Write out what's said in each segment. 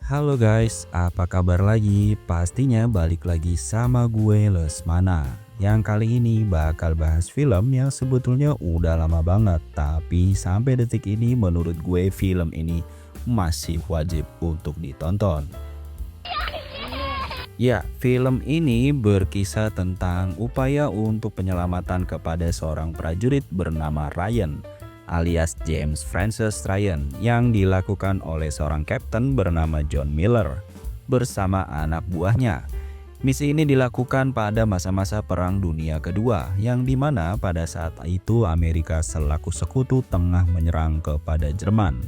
Halo guys, apa kabar lagi? Pastinya balik lagi sama gue Lesmana. Yang kali ini bakal bahas film yang sebetulnya udah lama banget, tapi sampai detik ini menurut gue film ini masih wajib untuk ditonton. Ya, film ini berkisah tentang upaya untuk penyelamatan kepada seorang prajurit bernama Ryan alias James Francis Ryan yang dilakukan oleh seorang kapten bernama John Miller bersama anak buahnya. Misi ini dilakukan pada masa-masa Perang Dunia Kedua yang dimana pada saat itu Amerika selaku sekutu tengah menyerang kepada Jerman.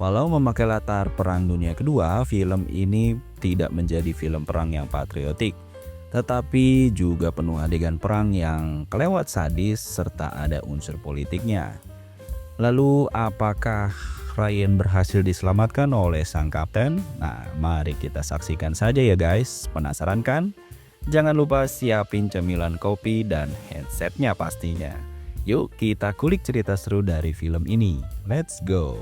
Walau memakai latar Perang Dunia Kedua, film ini tidak menjadi film perang yang patriotik, tetapi juga penuh adegan perang yang kelewat sadis serta ada unsur politiknya. Lalu apakah Ryan berhasil diselamatkan oleh sang kapten? Nah, mari kita saksikan saja ya guys. Penasaran kan? Jangan lupa siapin cemilan kopi dan headsetnya pastinya. Yuk kita kulik cerita seru dari film ini. Let's go!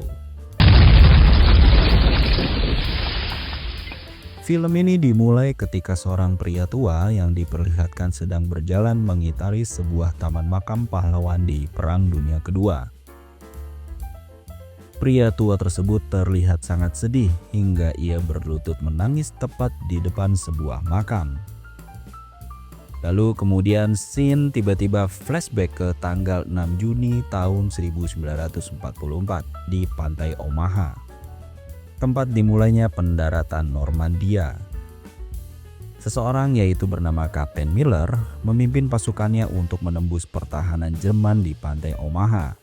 Film ini dimulai ketika seorang pria tua yang diperlihatkan sedang berjalan mengitari sebuah taman makam pahlawan di Perang Dunia Kedua. Pria tua tersebut terlihat sangat sedih hingga ia berlutut menangis tepat di depan sebuah makam. Lalu kemudian scene tiba-tiba flashback ke tanggal 6 Juni tahun 1944 di pantai Omaha, tempat dimulainya pendaratan Normandia. Seseorang yaitu bernama Kapten Miller memimpin pasukannya untuk menembus pertahanan Jerman di pantai Omaha.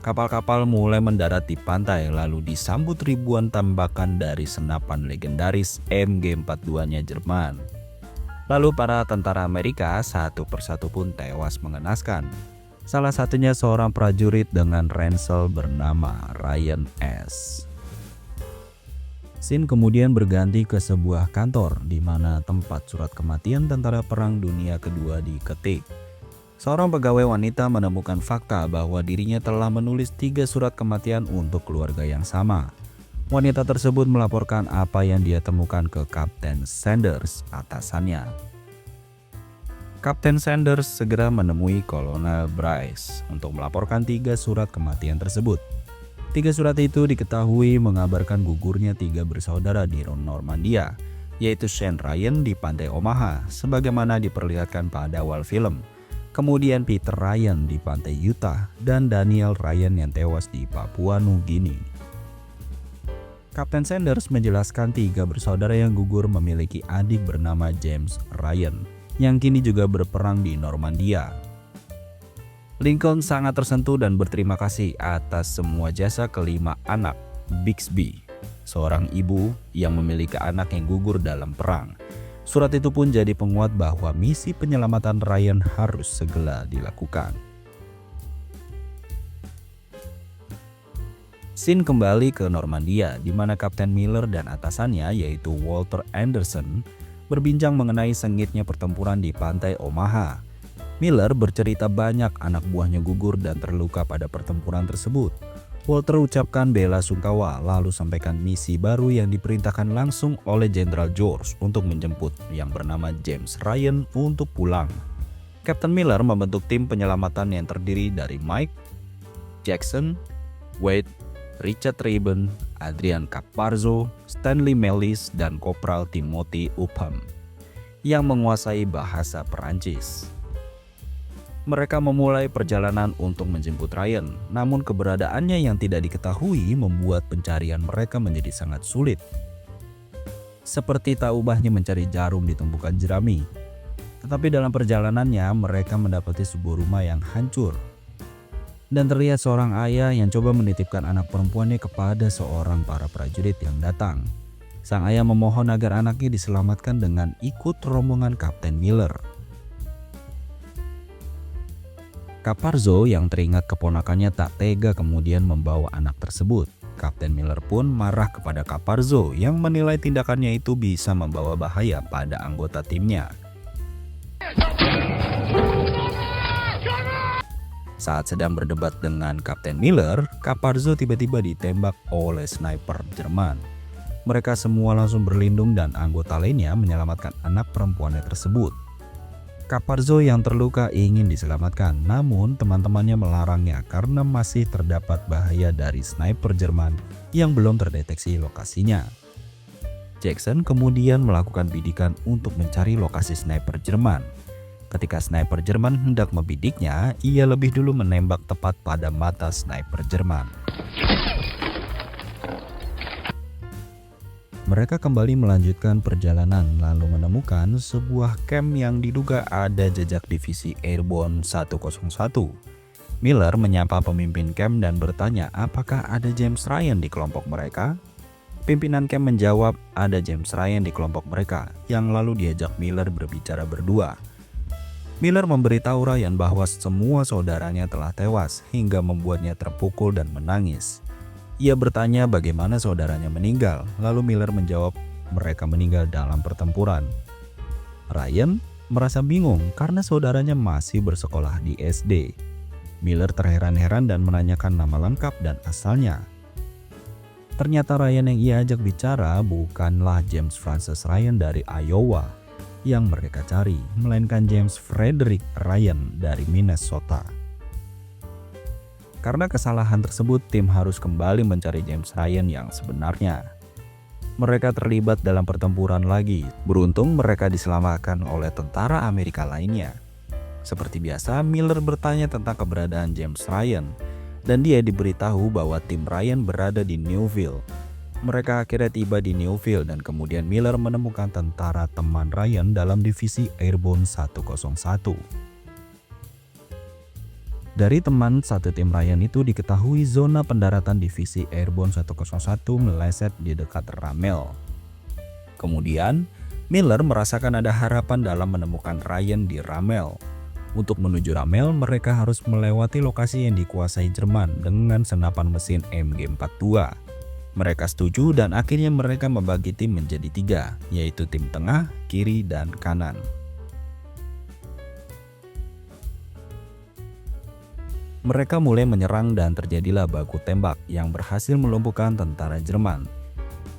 Kapal-kapal mulai mendarat di pantai lalu disambut ribuan tembakan dari senapan legendaris MG42-nya Jerman. Lalu para tentara Amerika satu persatu pun tewas mengenaskan. Salah satunya seorang prajurit dengan ransel bernama Ryan S. Scene kemudian berganti ke sebuah kantor di mana tempat surat kematian tentara Perang Dunia Kedua diketik. Seorang pegawai wanita menemukan fakta bahwa dirinya telah menulis 3 surat kematian untuk keluarga yang sama. Wanita tersebut melaporkan apa yang dia temukan ke Kapten Sanders, atasannya. Kapten Sanders segera menemui Kolonel Bryce untuk melaporkan 3 surat kematian tersebut. 3 surat itu diketahui mengabarkan gugurnya 3 bersaudara di Normandia, yaitu Shane Ryan di pantai Omaha, sebagaimana diperlihatkan pada awal film. Kemudian Peter Ryan di pantai Utah, dan Daniel Ryan yang tewas di Papua Nugini. Kapten Sanders menjelaskan 3 bersaudara yang gugur memiliki adik bernama James Ryan, yang kini juga berperang di Normandia. Lincoln sangat tersentuh dan berterima kasih atas semua jasa kelima anak Bixby, seorang ibu yang memiliki anak yang gugur dalam perang. Surat itu pun jadi penguat bahwa misi penyelamatan Ryan harus segera dilakukan. Scene kembali ke Normandia di mana Kapten Miller dan atasannya yaitu Walter Anderson berbincang mengenai sengitnya pertempuran di pantai Omaha. Miller bercerita banyak anak buahnya gugur dan terluka pada pertempuran tersebut. Walter ucapkan bela sungkawa lalu sampaikan misi baru yang diperintahkan langsung oleh Jenderal George untuk menjemput yang bernama James Ryan untuk pulang. Kapten Miller membentuk tim penyelamatan yang terdiri dari Mike Jackson, Wade, Richard Rayburn, Adrian Caparzo, Stanley Melis, dan Kopral Timothy Upham yang menguasai bahasa Perancis. Mereka memulai perjalanan untuk menjemput Ryan, namun keberadaannya yang tidak diketahui membuat pencarian mereka menjadi sangat sulit. Seperti tak ubahnya mencari jarum di tumpukan jerami. Tetapi dalam perjalanannya mereka mendapati sebuah rumah yang hancur. Dan terlihat seorang ayah yang coba menitipkan anak perempuannya kepada seorang para prajurit yang datang. Sang ayah memohon agar anaknya diselamatkan dengan ikut rombongan Kapten Miller. Caparzo yang teringat keponakannya tak tega kemudian membawa anak tersebut. Kapten Miller pun marah kepada Caparzo yang menilai tindakannya itu bisa membawa bahaya pada anggota timnya. Saat sedang berdebat dengan Kapten Miller, Caparzo tiba-tiba ditembak oleh sniper Jerman. Mereka semua langsung berlindung dan anggota lainnya menyelamatkan anak perempuannya tersebut. Caparzo yang terluka ingin diselamatkan, namun teman-temannya melarangnya karena masih terdapat bahaya dari sniper Jerman yang belum terdeteksi lokasinya. Jackson kemudian melakukan bidikan untuk mencari lokasi sniper Jerman. Ketika sniper Jerman hendak membidiknya, ia lebih dulu menembak tepat pada mata sniper Jerman. Mereka kembali melanjutkan perjalanan lalu menemukan sebuah camp yang diduga ada jejak divisi Airborne 101. Miller menyapa pemimpin camp dan bertanya apakah ada James Ryan di kelompok mereka. Pimpinan camp menjawab ada James Ryan di kelompok mereka, yang lalu diajak Miller berbicara berdua. Miller memberitahu Ryan bahwa semua saudaranya telah tewas hingga membuatnya terpukul dan menangis. Ia bertanya bagaimana saudaranya meninggal, lalu Miller menjawab mereka meninggal dalam pertempuran. Ryan merasa bingung karena saudaranya masih bersekolah di SD. Miller terheran-heran dan menanyakan nama lengkap dan asalnya. Ternyata Ryan yang ia ajak bicara bukanlah James Francis Ryan dari Iowa yang mereka cari, melainkan James Frederick Ryan dari Minnesota. Karena kesalahan tersebut, tim harus kembali mencari James Ryan yang sebenarnya. Mereka terlibat dalam pertempuran lagi. Beruntung mereka diselamatkan oleh tentara Amerika lainnya. Seperti biasa, Miller bertanya tentang keberadaan James Ryan, dan dia diberitahu bahwa tim Ryan berada di Newville. Mereka akhirnya tiba di Newville dan kemudian Miller menemukan tentara teman Ryan dalam divisi Airborne 101. Dari teman satu tim Ryan itu diketahui zona pendaratan divisi Airborne 101 meleset di dekat Ramel. Kemudian, Miller merasakan ada harapan dalam menemukan Ryan di Ramel. Untuk menuju Ramel, mereka harus melewati lokasi yang dikuasai Jerman dengan senapan mesin MG42. Mereka setuju dan akhirnya mereka membagi tim menjadi 3, yaitu tim tengah, kiri, dan kanan. Mereka mulai menyerang dan terjadilah baku tembak yang berhasil melumpuhkan tentara Jerman.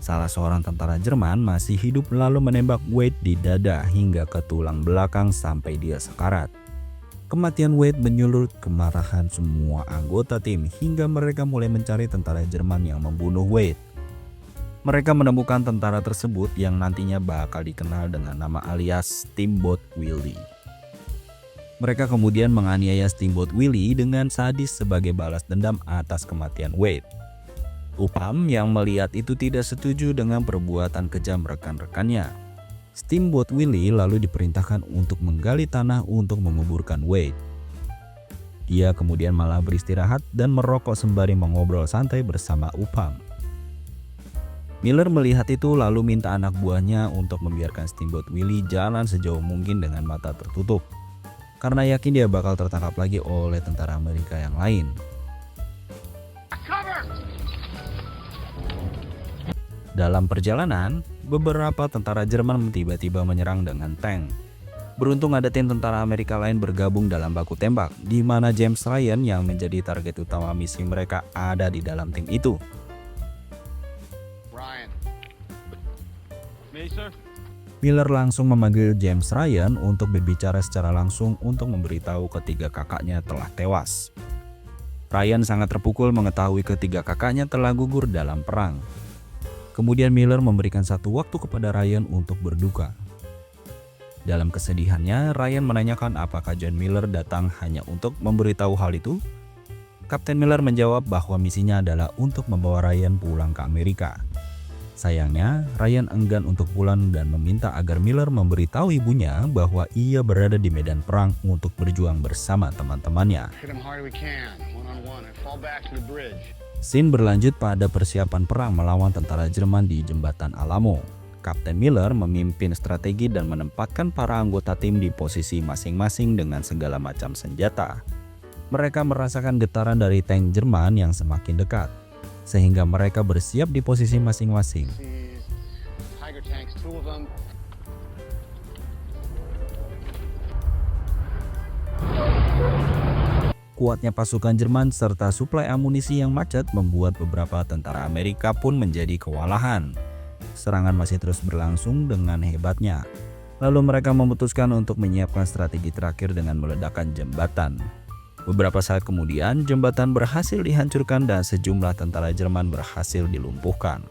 Salah seorang tentara Jerman masih hidup lalu menembak Wade di dada hingga ke tulang belakang sampai dia sekarat. Kematian Wade menyulut kemarahan semua anggota tim hingga mereka mulai mencari tentara Jerman yang membunuh Wade. Mereka menemukan tentara tersebut yang nantinya bakal dikenal dengan nama alias Steamboat Willie. Mereka kemudian menganiaya Steamboat Willie dengan sadis sebagai balas dendam atas kematian Wade. Upham yang melihat itu tidak setuju dengan perbuatan kejam rekan-rekannya. Steamboat Willie lalu diperintahkan untuk menggali tanah untuk menguburkan Wade. Dia kemudian malah beristirahat dan merokok sembari mengobrol santai bersama Upham. Miller melihat itu lalu minta anak buahnya untuk membiarkan Steamboat Willie jalan sejauh mungkin dengan mata tertutup, karena yakin dia bakal tertangkap lagi oleh tentara Amerika yang lain. Dalam perjalanan, beberapa tentara Jerman tiba-tiba menyerang dengan tank. Beruntung ada tim tentara Amerika lain bergabung dalam baku tembak, di mana James Ryan yang menjadi target utama misi mereka ada di dalam tim itu. Ryan. Me, sir? Miller langsung memanggil James Ryan untuk berbicara secara langsung untuk memberitahu ketiga kakaknya telah tewas. Ryan sangat terpukul mengetahui ketiga kakaknya telah gugur dalam perang. Kemudian Miller memberikan satu waktu kepada Ryan untuk berduka. Dalam kesedihannya, Ryan menanyakan apakah John Miller datang hanya untuk memberitahu hal itu. Kapten Miller menjawab bahwa misinya adalah untuk membawa Ryan pulang ke Amerika. Sayangnya, Ryan enggan untuk pulang dan meminta agar Miller memberitahu ibunya bahwa ia berada di medan perang untuk berjuang bersama teman-temannya. Scene berlanjut pada persiapan perang melawan tentara Jerman di Jembatan Alamo. Kapten Miller memimpin strategi dan menempatkan para anggota tim di posisi masing-masing dengan segala macam senjata. Mereka merasakan getaran dari tank Jerman yang semakin dekat, sehingga mereka bersiap di posisi masing-masing. Kuatnya pasukan Jerman serta suplai amunisi yang macet membuat beberapa tentara Amerika pun menjadi kewalahan. serangan masih terus berlangsung dengan hebatnya. Lalu mereka memutuskan untuk menyiapkan strategi terakhir dengan meledakkan jembatan. Beberapa saat kemudian, jembatan berhasil dihancurkan dan sejumlah tentara Jerman berhasil dilumpuhkan.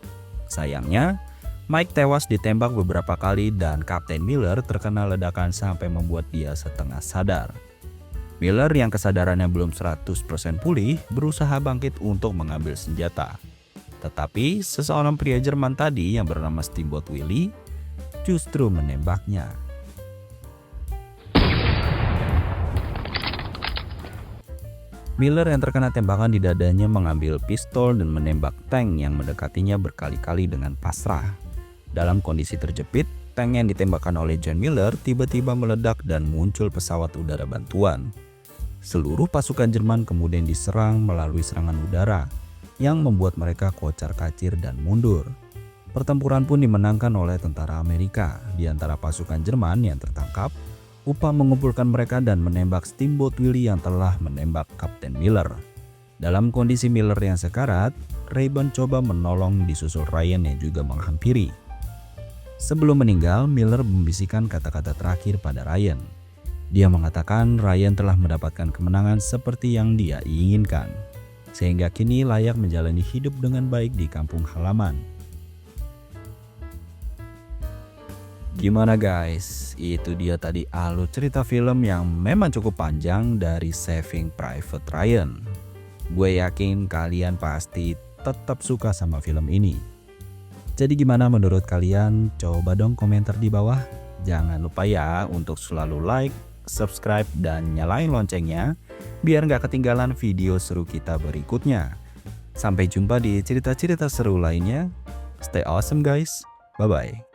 Sayangnya, Mike tewas ditembak beberapa kali dan Kapten Miller terkena ledakan sampai membuat dia setengah sadar. Miller yang kesadarannya belum 100% pulih berusaha bangkit untuk mengambil senjata. Tetapi seseorang pria Jerman tadi yang bernama Steamboat Willie justru menembaknya. Miller yang terkena tembakan di dadanya mengambil pistol dan menembak tank yang mendekatinya berkali-kali dengan pasrah. Dalam kondisi terjepit, tank yang ditembakkan oleh John Miller tiba-tiba meledak dan muncul pesawat udara bantuan. Seluruh pasukan Jerman kemudian diserang melalui serangan udara yang membuat mereka kocar-kacir dan mundur. Pertempuran pun dimenangkan oleh tentara Amerika. Di antara pasukan Jerman yang tertangkap, Upa mengumpulkan mereka dan menembak Steamboat Willie yang telah menembak Kapten Miller. Dalam kondisi Miller yang sekarat, Rayburn coba menolong disusul Ryan yang juga menghampiri. Sebelum meninggal, Miller membisikkan kata-kata terakhir pada Ryan. Dia mengatakan Ryan telah mendapatkan kemenangan seperti yang dia inginkan, sehingga kini layak menjalani hidup dengan baik di kampung halaman. Gimana guys? Itu dia tadi alur cerita film yang memang cukup panjang dari Saving Private Ryan. Gue yakin kalian pasti tetap suka sama film ini. Jadi gimana menurut kalian? Coba dong komentar di bawah. Jangan lupa ya untuk selalu like, subscribe, dan nyalain loncengnya biar nggak ketinggalan video seru kita berikutnya. Sampai jumpa di cerita-cerita seru lainnya. Stay awesome guys. Bye-bye.